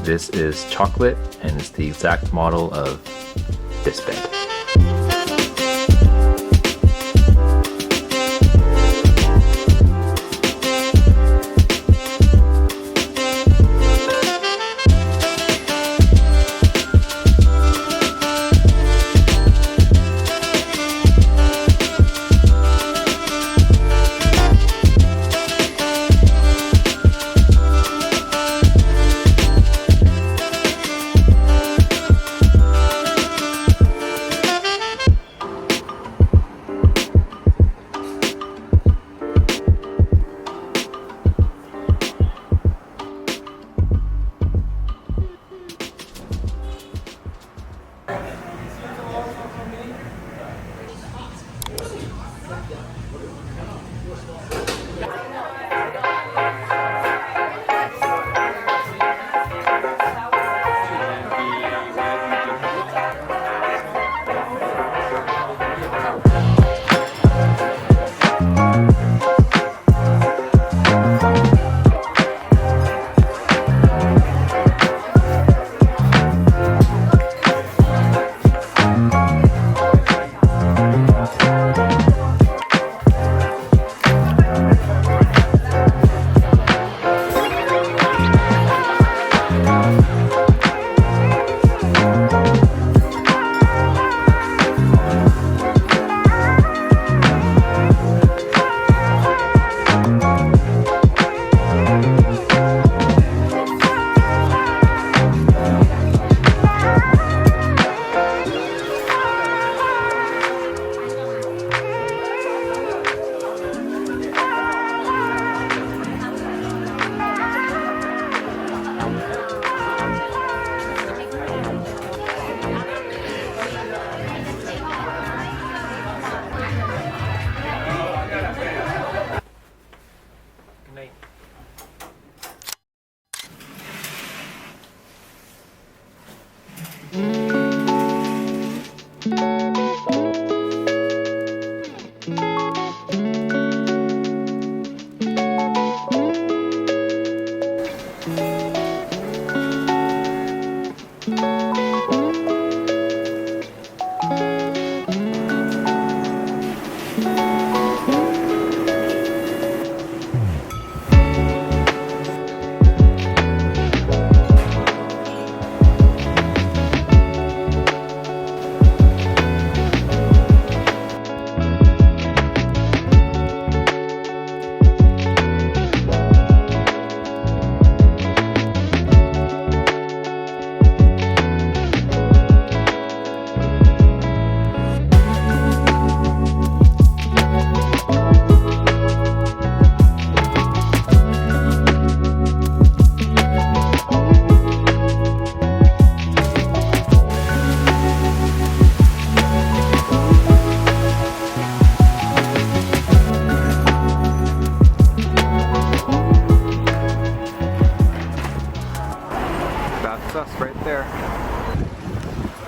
This is chocolate, and it's the exact model of this bed.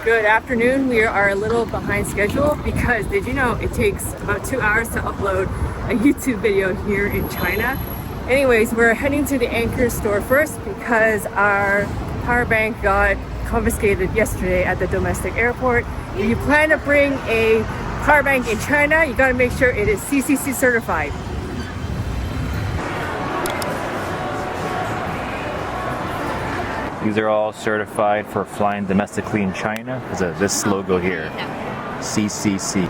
Good afternoon. We are a little behind schedule because did you know it takes about 2 hours to upload a YouTube video here in China? Anyways, we're heading to the Anchor store first because our power bank got confiscated yesterday at the domestic airport. If you plan to bring a power bank in China, you gotta make sure it is CCC certified. These are all certified for flying domestically in China because of this logo here, CCC.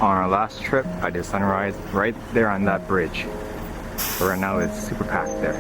On our last trip, I did sunrise right there on that bridge. But right now it's super packed there.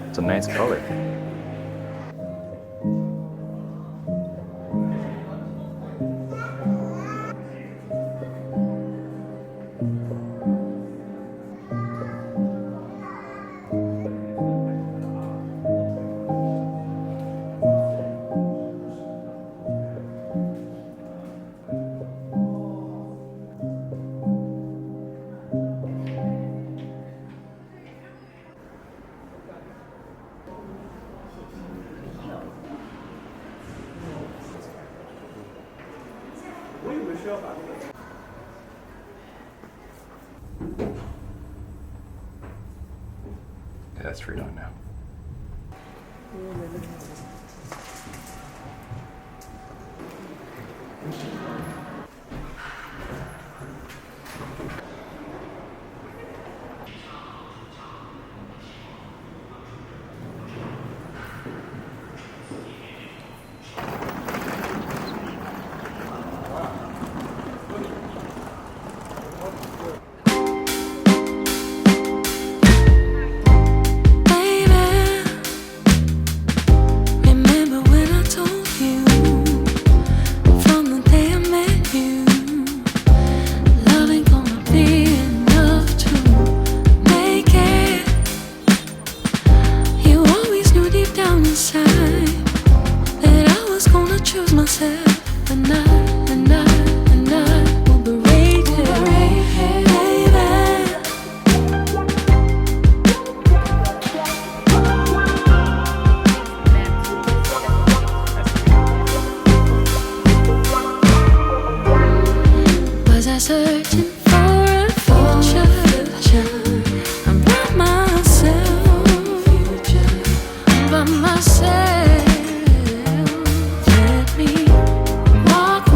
It's a nice color. Yeah, that's free on now. Searching for a future, I'm by myself, I'm by myself. Let me walk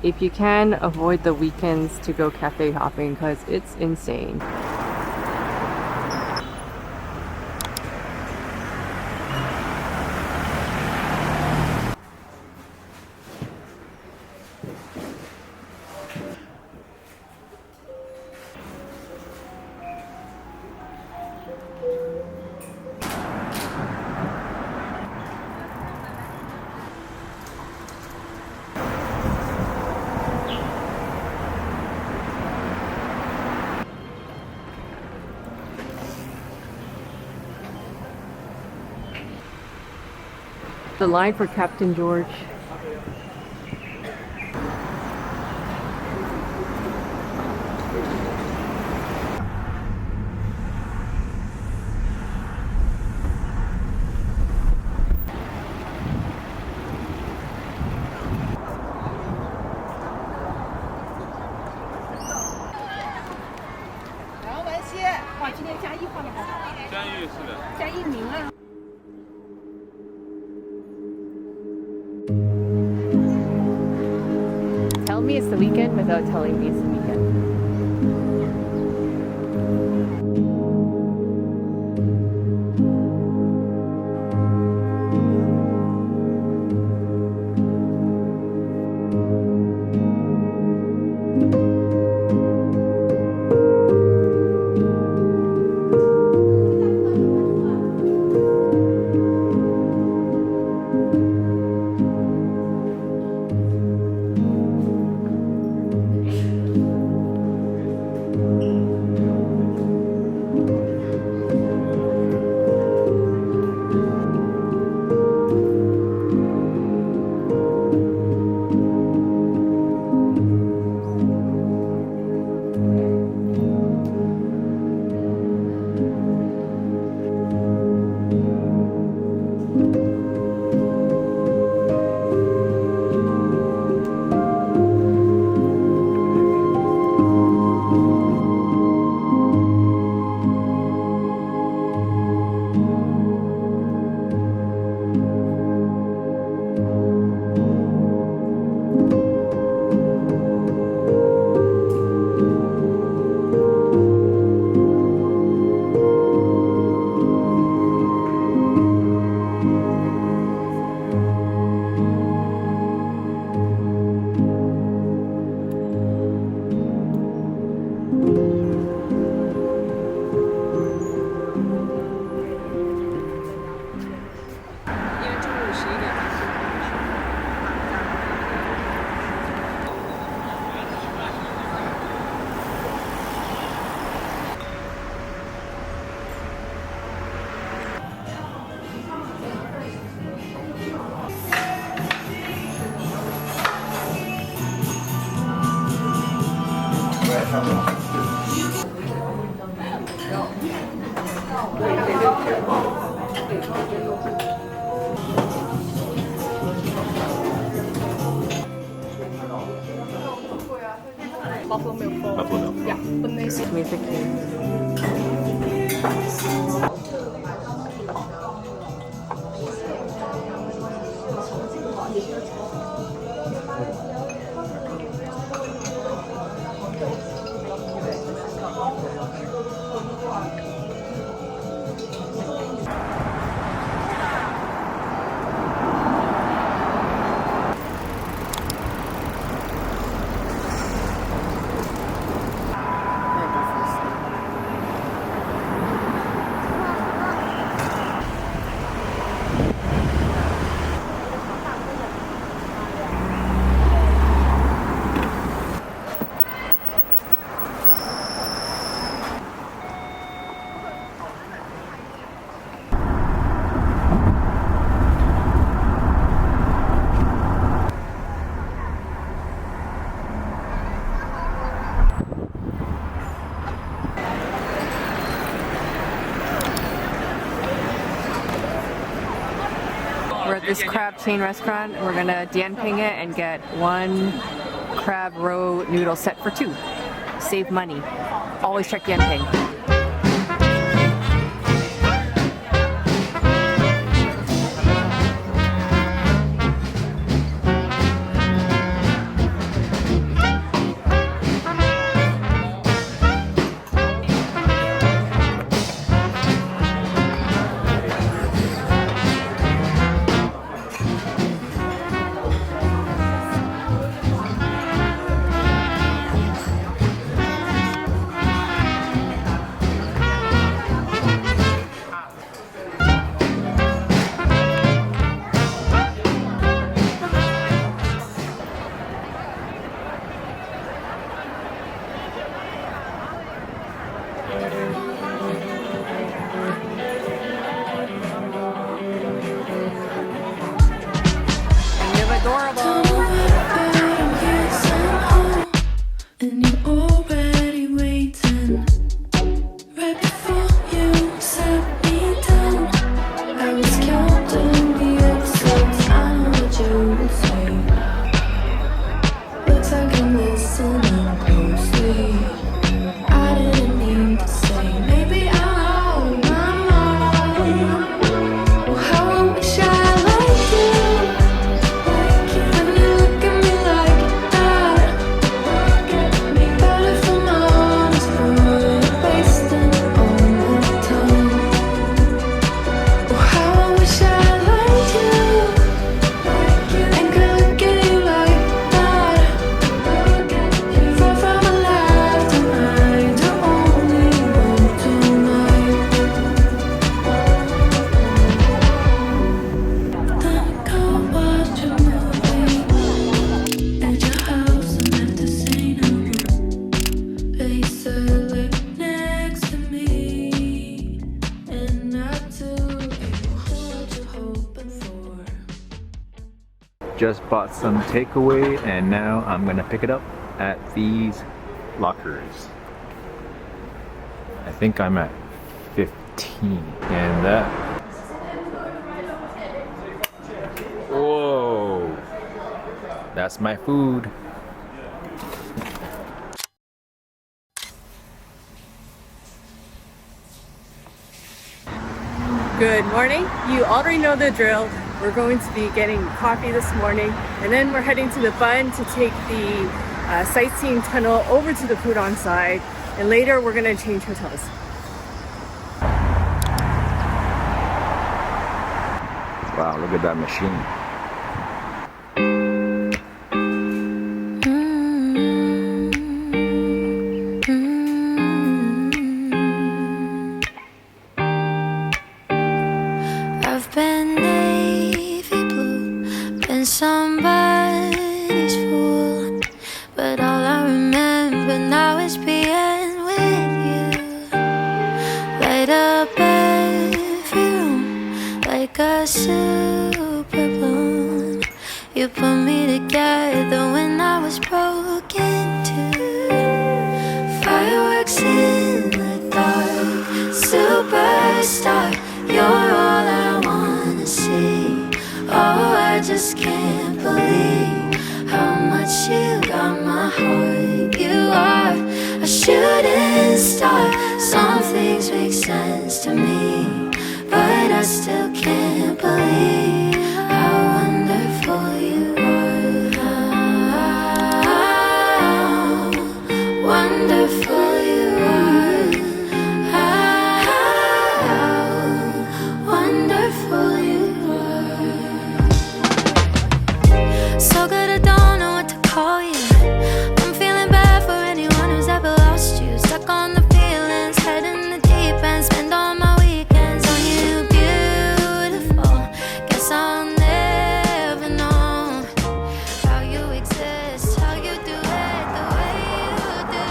if you can, avoid the weekends to go cafe hopping because it's insane. The line for Captain George. Tell me it's the weekend without telling me it's the weekend. Buffalo milk for Buffalo milk. yeah, music here. We're at this crab chain restaurant. We're gonna dianping it and get one crab roe noodle set for two. Save money. Always check dianping. Just bought some takeaway and now I'm gonna pick it up at these lockers. I think I'm at 15 and that. Whoa, that's my food. Good morning. You already know the drill. We're going to be getting coffee this morning, and then we're heading to the bund to take the sightseeing tunnel over to the Pudong side, and later we're going to change hotels. Wow, look at that machine. I've been navy blue, been somebody's fool, but all I remember now is being with you. Light up every room like a super balloon. You put me together when I was broken too. Fireworks in the dark, superstar, you're all I wanna see. Oh, I just can't believe how much you got my heart. You are a shooting star. Some things make sense to me, but I still can't believe how wonderful you are. How wonderful you are. How wonderful you are. So good I don't know what to call you. I'm feeling bad for anyone who's ever lost you. Stuck on the feelings, head in the deep end. Spend all my weekends on you, beautiful. Guess I'll never know how you exist, how you do it the way you do.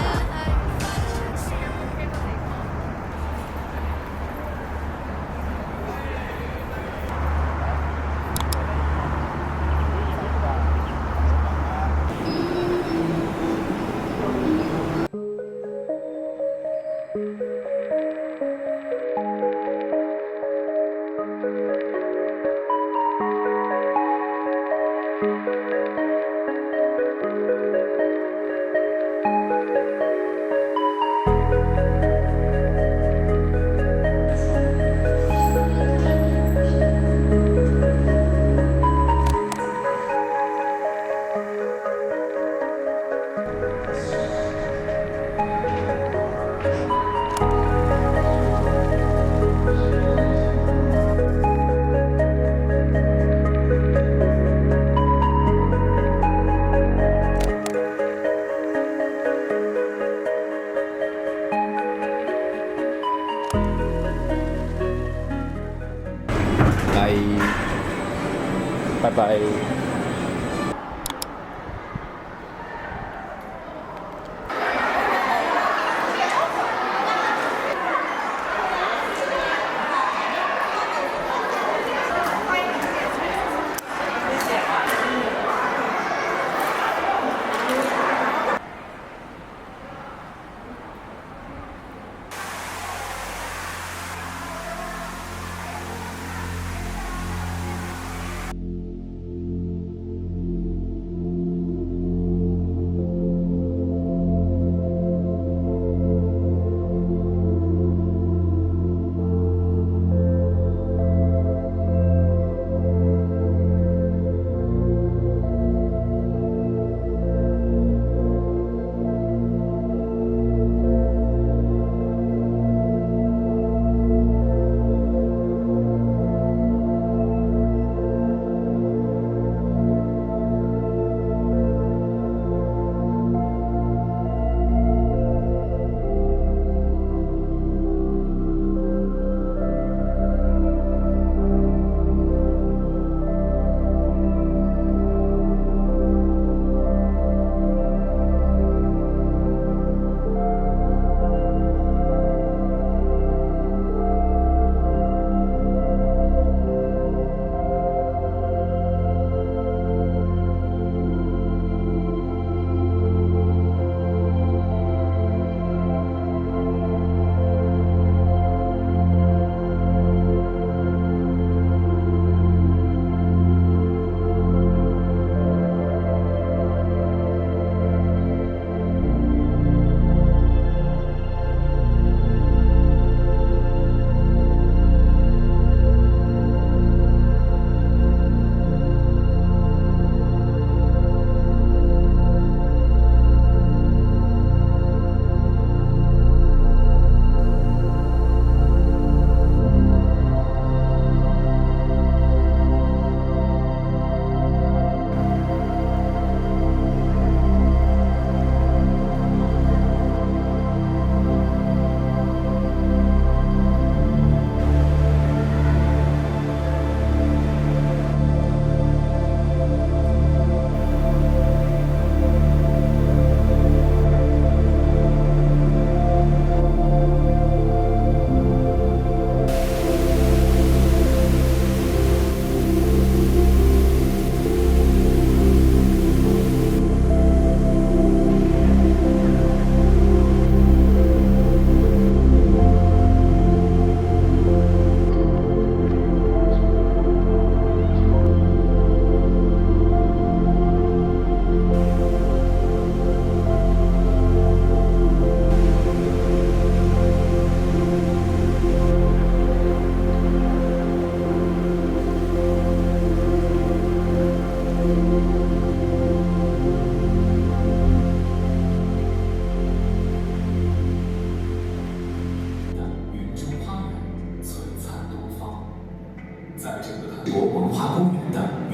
Bye bye.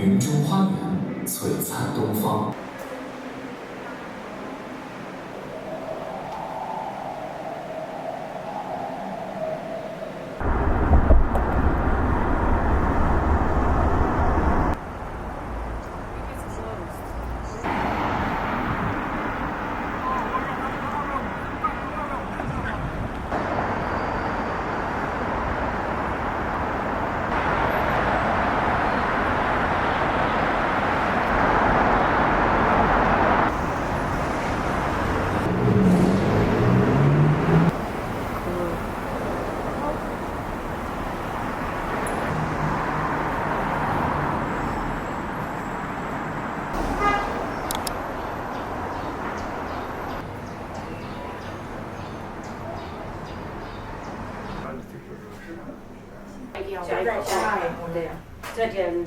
云中花园，璀璨东方。夹在下面，对呀，这点。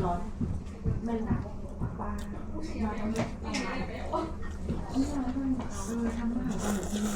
ร้อนไม่หนาวป้ามาทำแบบทำอาหารที่นี่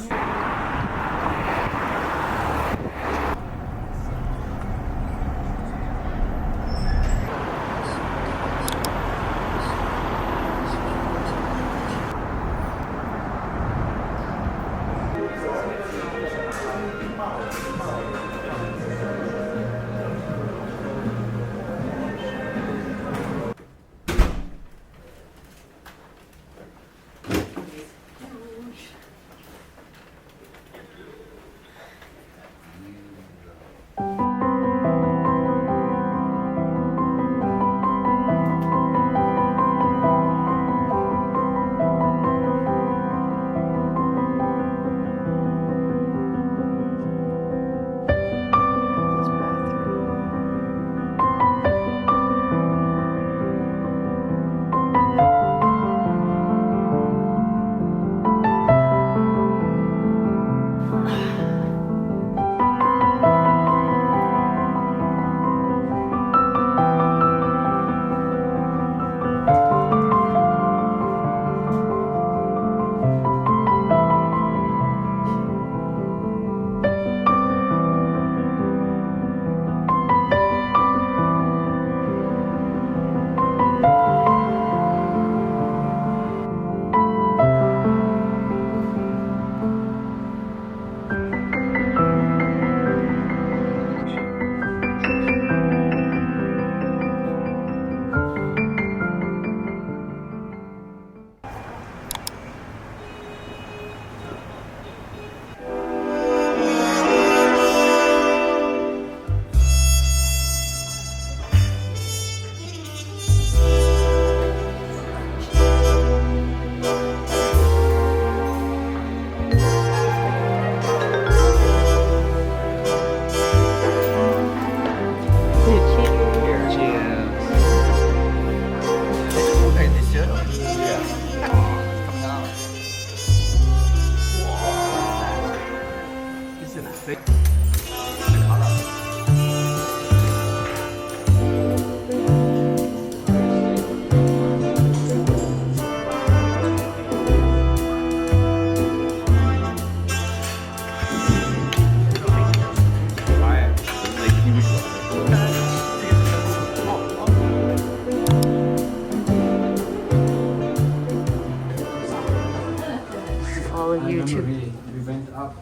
YouTube. We went up.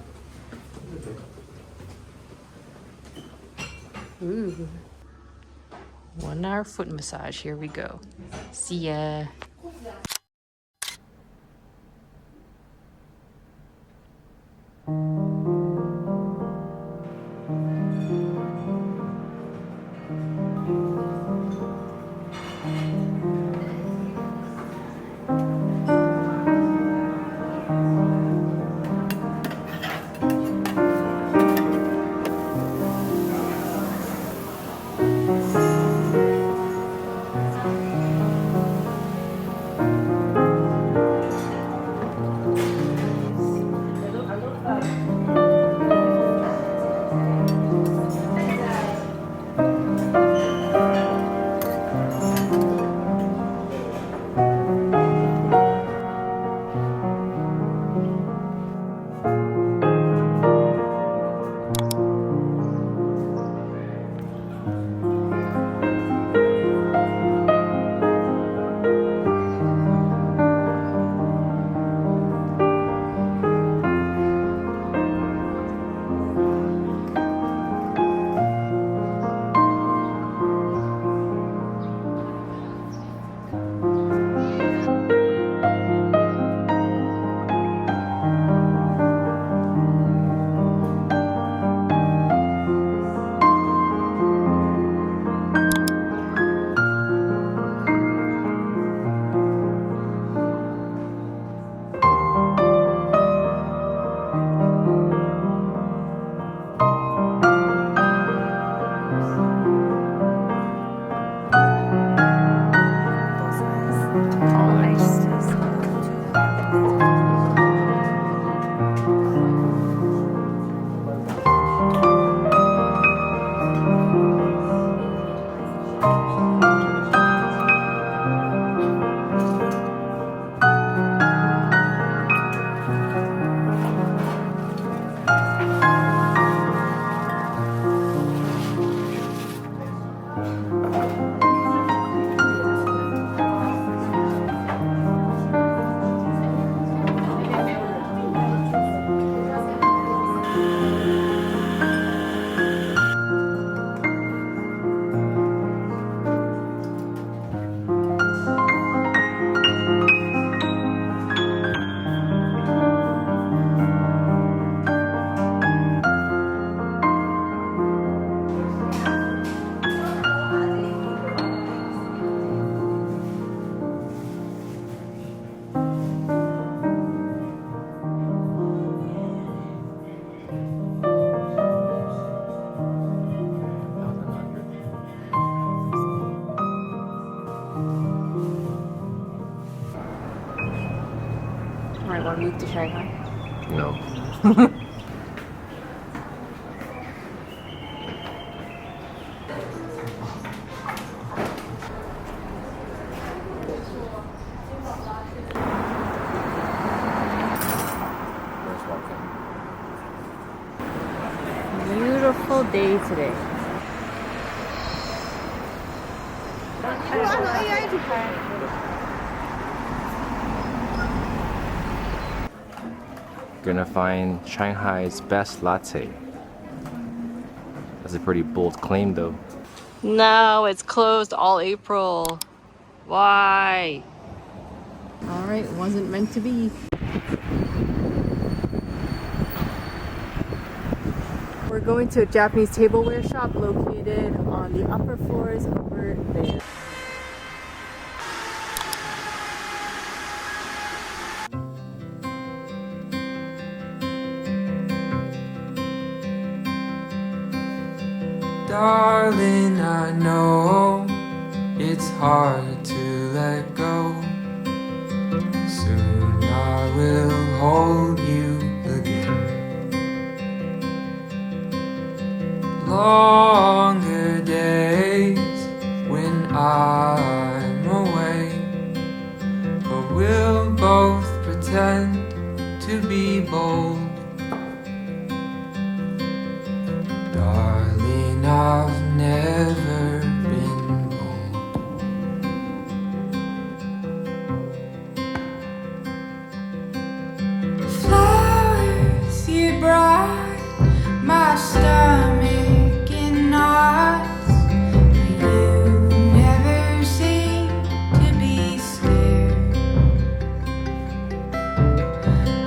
Ooh. 1 hour foot massage. Here we go. See ya. Alright, want to move to Shanghai? No. Beautiful day today. Gonna find Shanghai's best latte. That's a pretty bold claim though. No, it's closed all April. Why? Alright, wasn't meant to be. We're going to a Japanese tableware shop located on the upper floors over there. Darling, I know it's hard to let go. Soon I will hold you again. Longer days when I'm away, but we'll both pretend to be bold. Darling, I've never been bold. Flowers you brought, my stomach in knots. You never seem to be scared.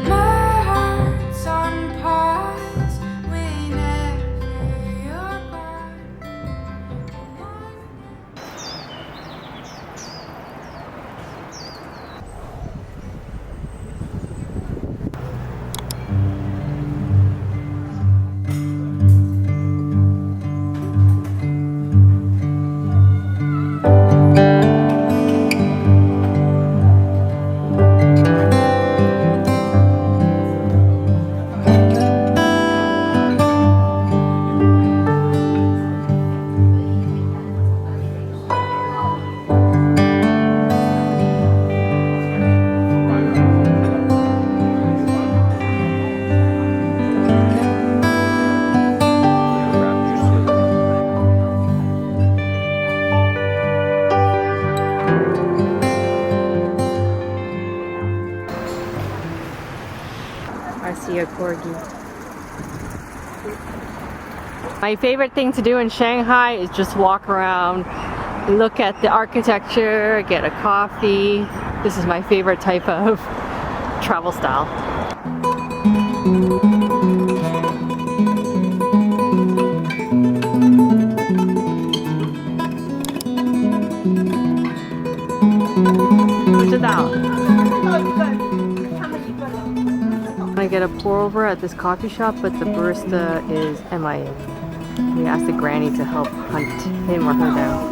My heart's on pause whenever you're gone. I see a corgi. My favorite thing to do in Shanghai is just walk around, look at the architecture, get a coffee. This is my favorite type of travel style. I get a pour over at this coffee shop, but the barista is MIA. We asked the granny to help hunt him or her down.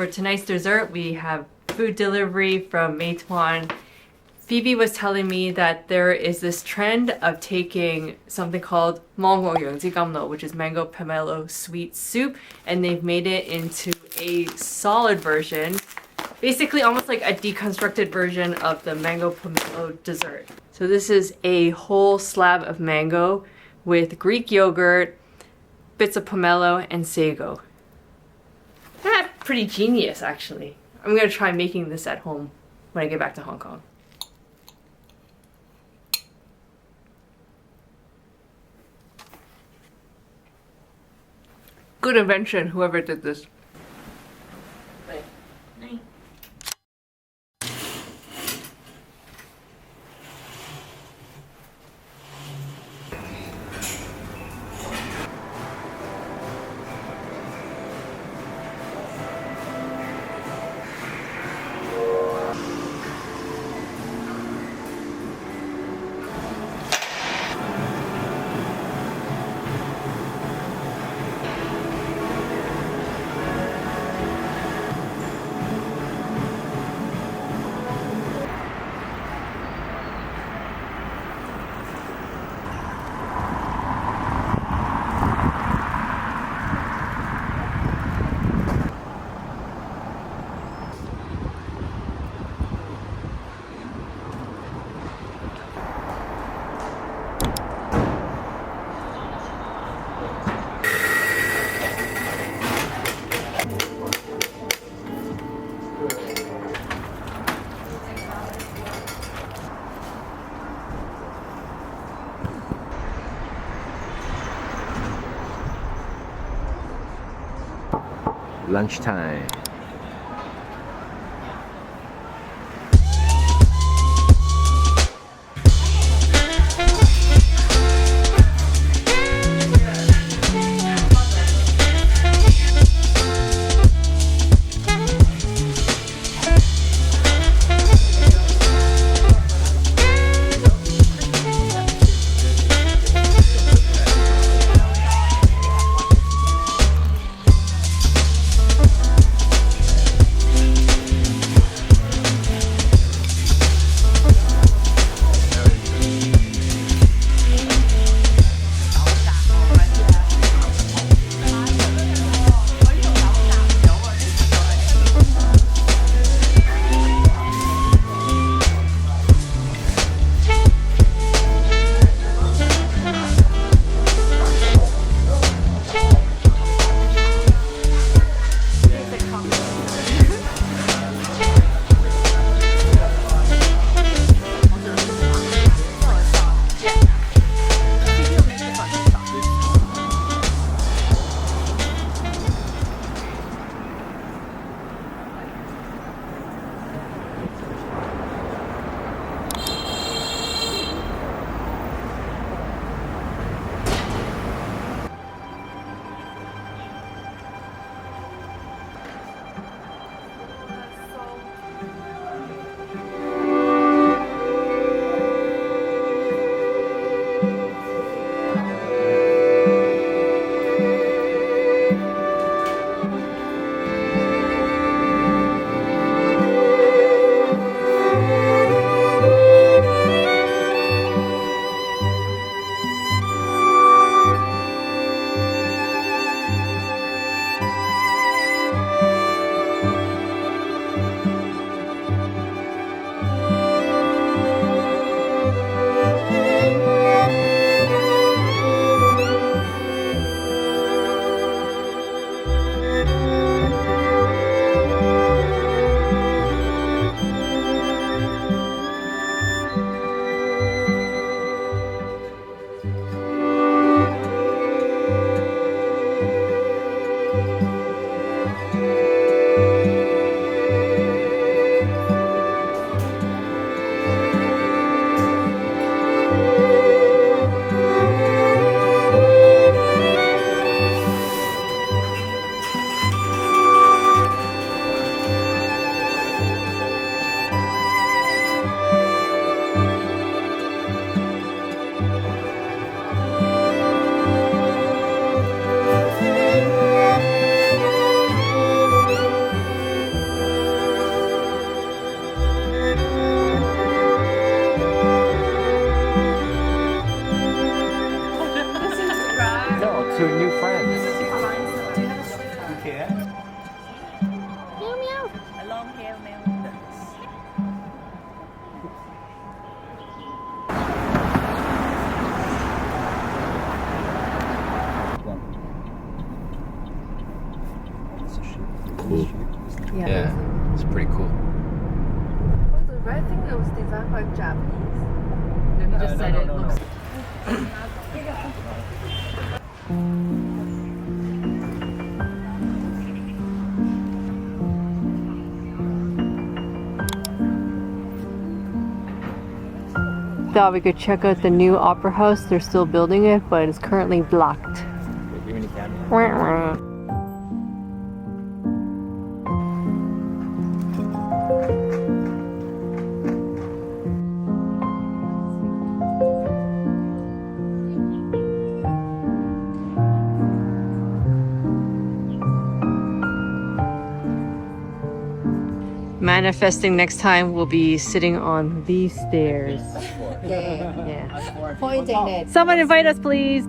For tonight's dessert, we have food delivery from Meituan. Phoebe was telling me that there is this trend of taking something called which is mango pomelo sweet soup, and they've made it into a solid version, basically almost like a deconstructed version of the mango pomelo dessert. So this is a whole slab of mango with Greek yogurt, bits of pomelo, and sago. Pretty genius, actually. I'm gonna try making this at home when I get back to Hong Kong. Good invention, whoever did this. Lunchtime. to new friends. Okay. A long hair meow. Cool. Yeah, it's pretty cool. I think it was designed by Japanese. No, he just said it looks. Thought we could check out the new opera house. They're still building it, but it's currently blocked. Manifesting next time we'll be sitting on these stairs. Yeah. Pointing it. Someone invite us, please.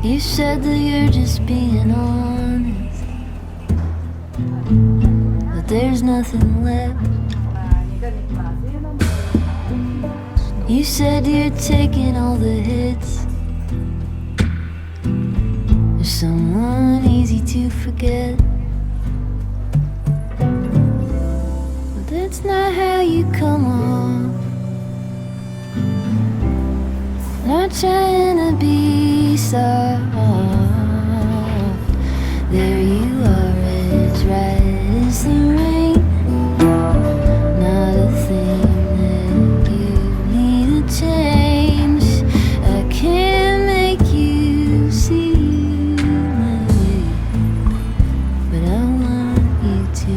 You said that you're just being honest, but there's nothing left. You said you're taking all the hits. There's someone easy to forget, but that's not how you come off. Not trying to be soft. There you are, as right as the rain. Not a thing that you need to change. I can't make you see my way, but I want you to.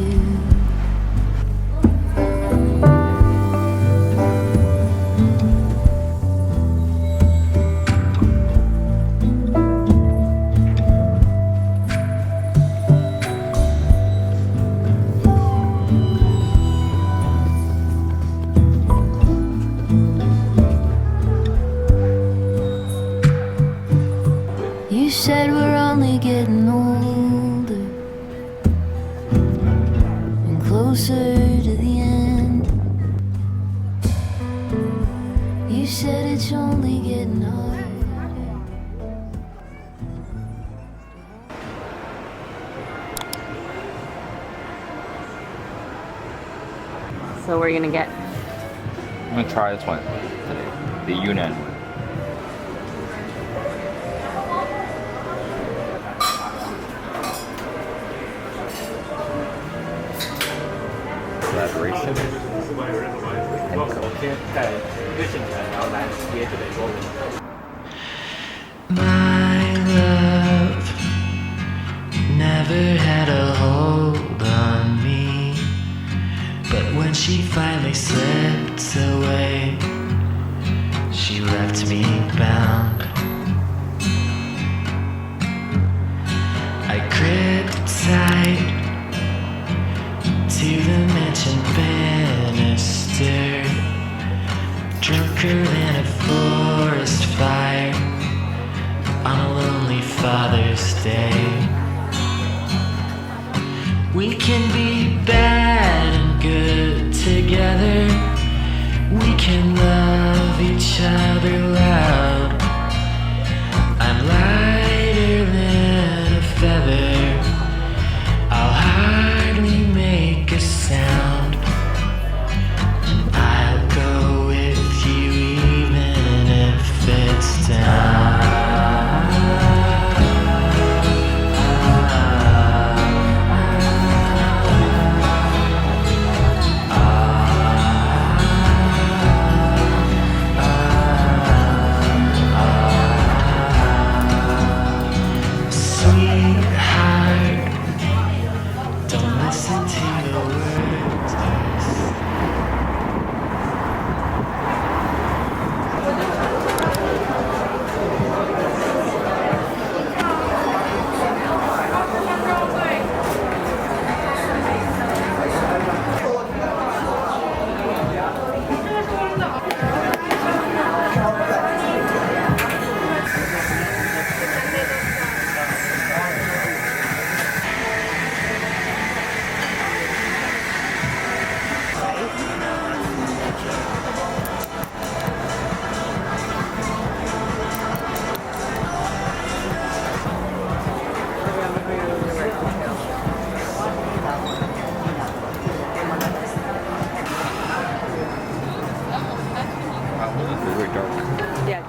You said we're only getting older and closer to the end. You said it's only getting harder. So what are you gonna get? I'm gonna try this one today, the Yunnan one. Collaboration and culture. My love never had a hold on me, but when she finally slipped away, she left me bound. I gripped tight to the mansion banister, drunker than a forest fire on a lonely Father's Day. We can be bad and good together. We can love each other loud. I'm lighter than a feather. I'll hardly make a sound. And I'll go with you even if it's down.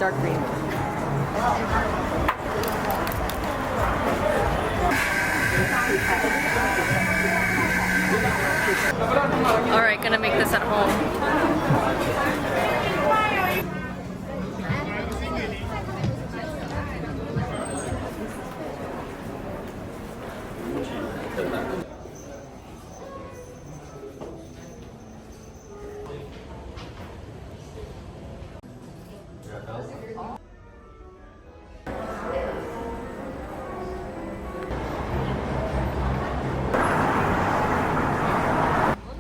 dark green. All right, gonna make this at home.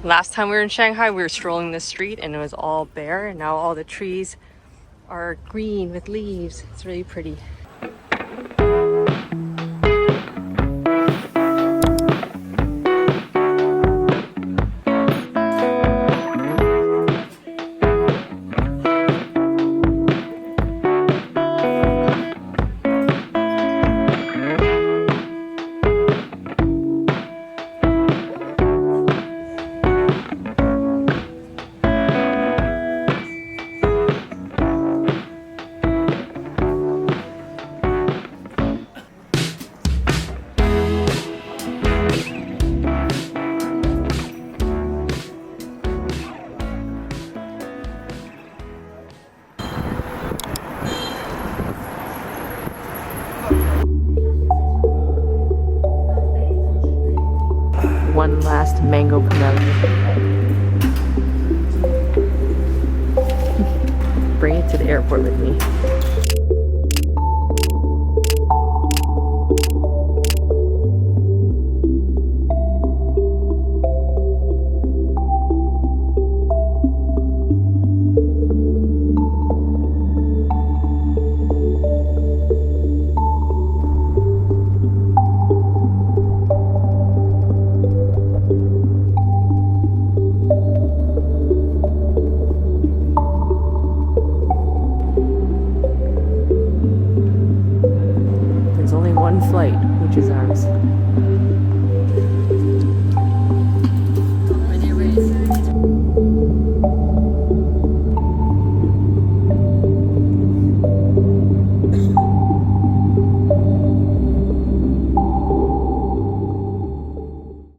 Last time we were in Shanghai, we were strolling the street and it was all bare, and now all the trees are green with leaves. It's really pretty. One last mango pomelo. Bring it to the airport with me. Flight, which is ours.